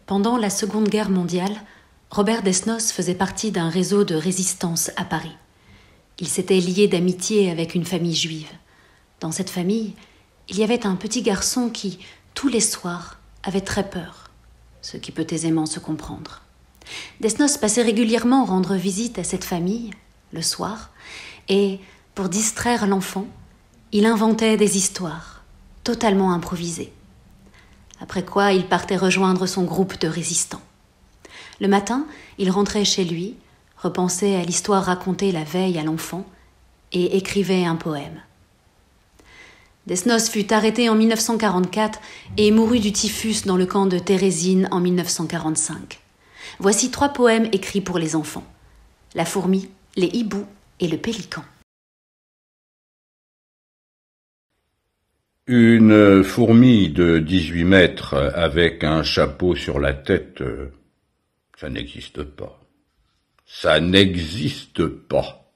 Pendant la Seconde Guerre mondiale, Robert Desnos faisait partie d'un réseau de résistance à Paris. Il s'était lié d'amitié avec une famille juive. Dans cette famille, il y avait un petit garçon qui, tous les soirs, avait très peur, ce qui peut aisément se comprendre. Desnos passait régulièrement rendre visite à cette famille, le soir, et, pour distraire l'enfant, il inventait des histoires, totalement improvisées. Après quoi, il partait rejoindre son groupe de résistants. Le matin, il rentrait chez lui, repensait à l'histoire racontée la veille à l'enfant et écrivait un poème. Desnos fut arrêté en 1944 et mourut du typhus dans le camp de Térésine en 1945. Voici 3 poèmes écrits pour les enfants. La fourmi, les hiboux et le pélican. Une fourmi de 18 mètres avec un chapeau sur la tête, ça n'existe pas. Ça n'existe pas.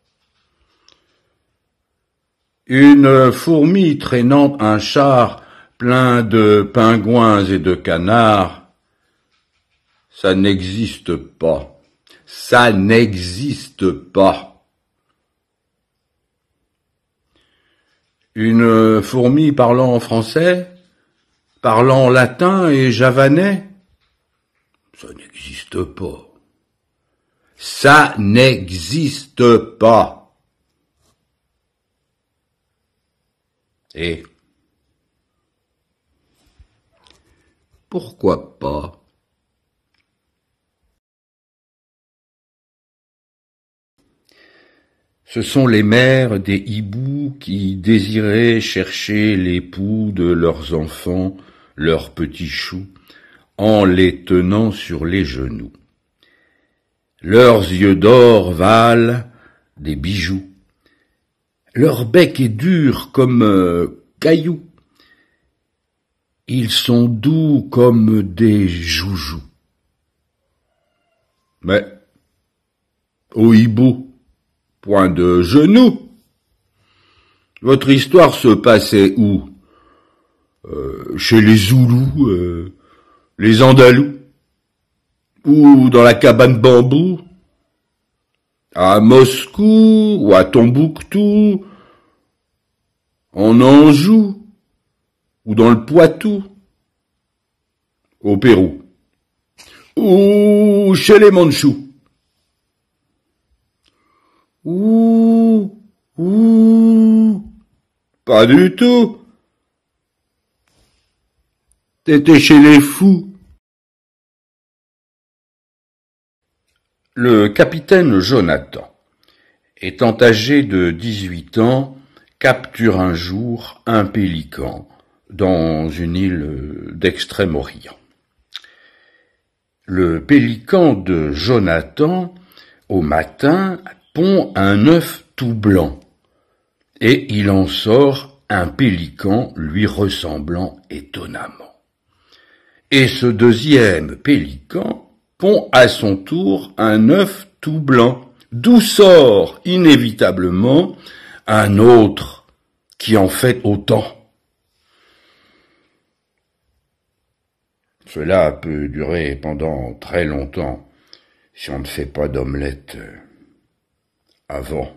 Une fourmi traînant un char plein de pingouins et de canards, ça n'existe pas. Ça n'existe pas. Une fourmi parlant français, parlant latin et javanais, ça n'existe pas. Ça n'existe pas. Et pourquoi pas? Ce sont les mères des hiboux qui désiraient chercher l'époux de leurs enfants, leurs petits choux, en les tenant sur les genoux. Leurs yeux d'or valent des bijoux. Leur bec est dur comme cailloux. Ils sont doux comme des joujoux. Mais, ô hibou, point de genoux. Votre histoire se passait où? Chez les Zoulous, les Andalous, ou dans la cabane bambou, à Moscou ou à Tombouctou, en Anjou ou dans le Poitou, au Pérou, ou chez les Mandchous. Pas du tout. T'étais chez les fous. Le capitaine Jonathan, étant âgé de 18 ans, capture un jour un pélican dans une île d'Extrême-Orient. Le pélican de Jonathan, au matin, pond un œuf tout blanc, et il en sort un pélican lui ressemblant étonnamment. Et ce deuxième pélican pond à son tour un œuf tout blanc, d'où sort inévitablement un autre qui en fait autant. Cela peut durer pendant très longtemps si on ne fait pas d'omelette avant.